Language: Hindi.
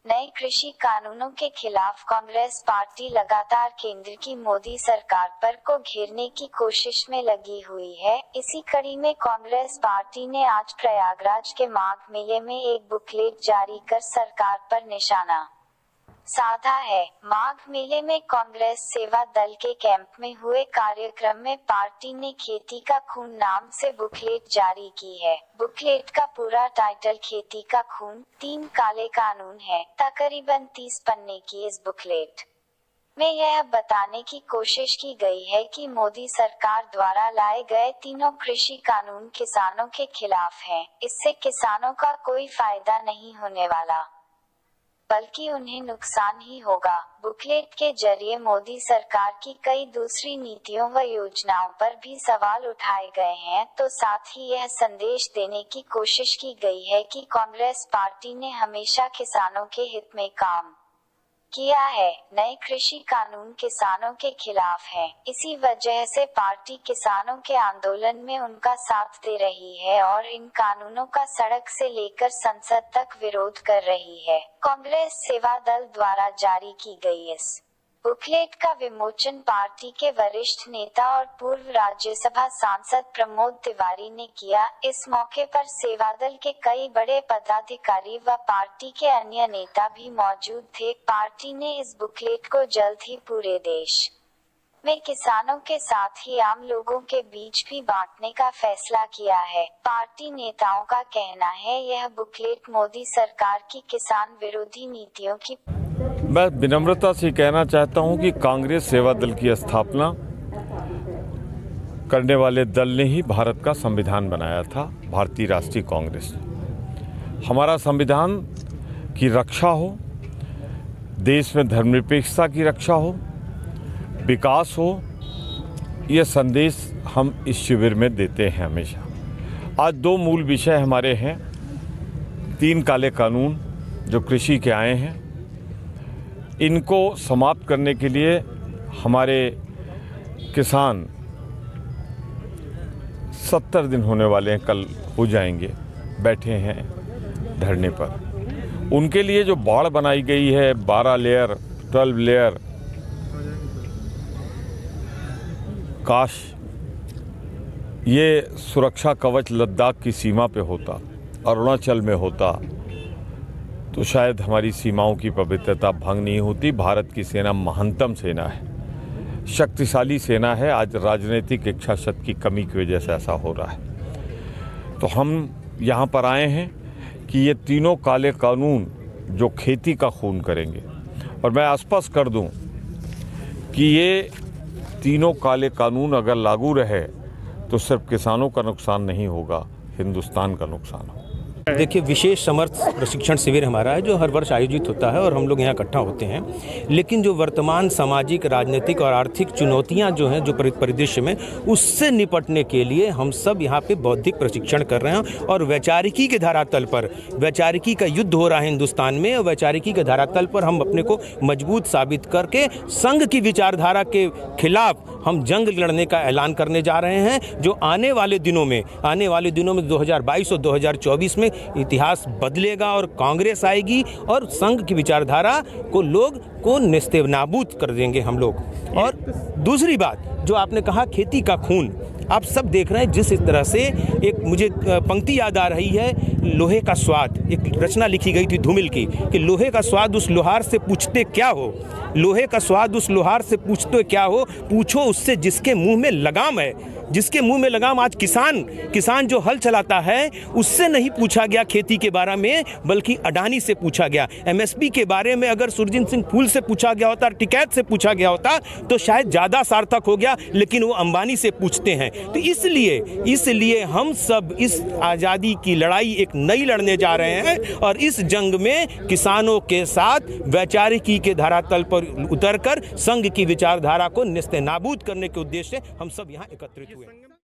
नए कृषि कानूनों के खिलाफ कांग्रेस पार्टी लगातार केंद्र की मोदी सरकार पर को घेरने की कोशिश में लगी हुई है। इसी कड़ी में कांग्रेस पार्टी ने आज प्रयागराज के माघ मेले में एक बुकलेट जारी कर सरकार पर निशाना साधा है। माघ मेले में कांग्रेस सेवा दल के कैंप में हुए कार्यक्रम में पार्टी ने खेती का खून नाम से बुकलेट जारी की है। बुकलेट का पूरा टाइटल खेती का खून 3 काले कानून है। तकरीबन 30 पन्ने की इस बुकलेट में यह बताने की कोशिश की गई है कि मोदी सरकार द्वारा लाए गए तीनों कृषि कानून किसानों के खिलाफ हैं। इससे किसानों का कोई फायदा नहीं होने वाला, बल्कि उन्हें नुकसान ही होगा। बुकलेट के जरिए मोदी सरकार की कई दूसरी नीतियों व योजनाओं पर भी सवाल उठाए गए हैं, तो साथ ही यह संदेश देने की कोशिश की गई है कि कांग्रेस पार्टी ने हमेशा किसानों के हित में काम किया है। नए कृषि कानून किसानों के खिलाफ हैं। इसी वजह से पार्टी किसानों के आंदोलन में उनका साथ दे रही है और इन कानूनों का सड़क से लेकर संसद तक विरोध कर रही है। कांग्रेस सेवा दल द्वारा जारी की गई इस बुकलेट का विमोचन पार्टी के वरिष्ठ नेता और पूर्व राज्यसभा सांसद प्रमोद तिवारी ने किया। इस मौके पर सेवा दल के कई बड़े पदाधिकारी व पार्टी के अन्य नेता भी मौजूद थे। पार्टी ने इस बुकलेट को जल्द ही पूरे देश में किसानों के साथ ही आम लोगों के बीच भी बांटने का फैसला किया है। पार्टी नेताओं का कहना है यह बुकलेट मोदी सरकार की किसान विरोधी नीतियों की। मैं विनम्रता से कहना चाहता हूं कि कांग्रेस सेवा दल की स्थापना करने वाले दल ने ही भारत का संविधान बनाया था, भारतीय राष्ट्रीय कांग्रेस। हमारा संविधान की रक्षा हो, देश में धर्मनिरपेक्षता की रक्षा हो, विकास हो, ये संदेश हम इस शिविर में देते हैं हमेशा। आज 2 मूल विषय हमारे हैं। 3 काले कानून जो कृषि के आए हैं, इनको समाप्त करने के लिए हमारे किसान 70 दिन होने वाले हैं, कल हो जाएंगे, बैठे हैं धरने पर। उनके लिए जो बाड़ बनाई गई है 12 लेयर 12 लेयर, काश ये सुरक्षा कवच लद्दाख की सीमा पे होता, अरुणाचल में होता, तो शायद हमारी सीमाओं की पवित्रता भंग नहीं होती। भारत की सेना महानतम सेना है, शक्तिशाली सेना है। आज राजनीतिक इच्छा शक्ति की कमी की वजह से ऐसा हो रहा है। तो हम यहाँ पर आए हैं कि ये तीनों काले कानून जो खेती का खून करेंगे, और मैं स्पष्ट कर दूं कि ये तीनों काले कानून अगर लागू रहे तो सिर्फ किसानों का नुकसान नहीं होगा, हिंदुस्तान का नुकसान होगा। देखिए, विशेष समर्थ प्रशिक्षण शिविर हमारा है जो हर वर्ष आयोजित होता है और हम लोग यहाँ इकट्ठा होते हैं। लेकिन जो वर्तमान सामाजिक, राजनीतिक और आर्थिक चुनौतियाँ जो हैं, जो परिदृश्य में, उससे निपटने के लिए हम सब यहाँ पे बौद्धिक प्रशिक्षण कर रहे हैं। और वैचारिकी के धरातल पर, वैचारिकी का युद्ध हो रहा है हिंदुस्तान में, और वैचारिकी के धरातल पर हम अपने को मजबूत साबित करके संघ की विचारधारा के खिलाफ हम जंग लड़ने का ऐलान करने जा रहे हैं। जो आने वाले दिनों में 2022 और 2024 में इतिहास बदलेगा और कांग्रेस आएगी और संघ की विचारधारा को लोग को नेस्तनाबूद कर देंगे हम लोग। और दूसरी बात जो आपने कहा, खेती का खून, आप सब देख रहे हैं जिस तरह से, एक मुझे पंक्ति याद आ रही है, लोहे का स्वाद, एक रचना लिखी गई थी धूमिल की, कि लोहे का स्वाद उस लोहार से पूछते क्या हो, लोहे का स्वाद उस लोहार से पूछते क्या हो, पूछो उससे जिसके मुंह में लगाम है। जिसके मुंह में लगाम आज किसान जो हल चलाता है, उससे नहीं पूछा गया खेती के बारे में, बल्कि अडानी से पूछा गया। एमएसपी के बारे में अगर सुरजीत सिंह फूल से पूछा गया होता, टिकैत से पूछा गया होता, तो शायद ज़्यादा सार्थक हो गया, लेकिन वो अंबानी से पूछते हैं। तो इसलिए हम सब इस आज़ादी की लड़ाई एक नई लड़ने जा रहे हैं, और इस जंग में किसानों के साथ वैचारिकी के धरातल पर उतरकर संघ की विचारधारा को नेस्तनाबूद करने के उद्देश्य से हम सब यहाँ एकत्रित हुए।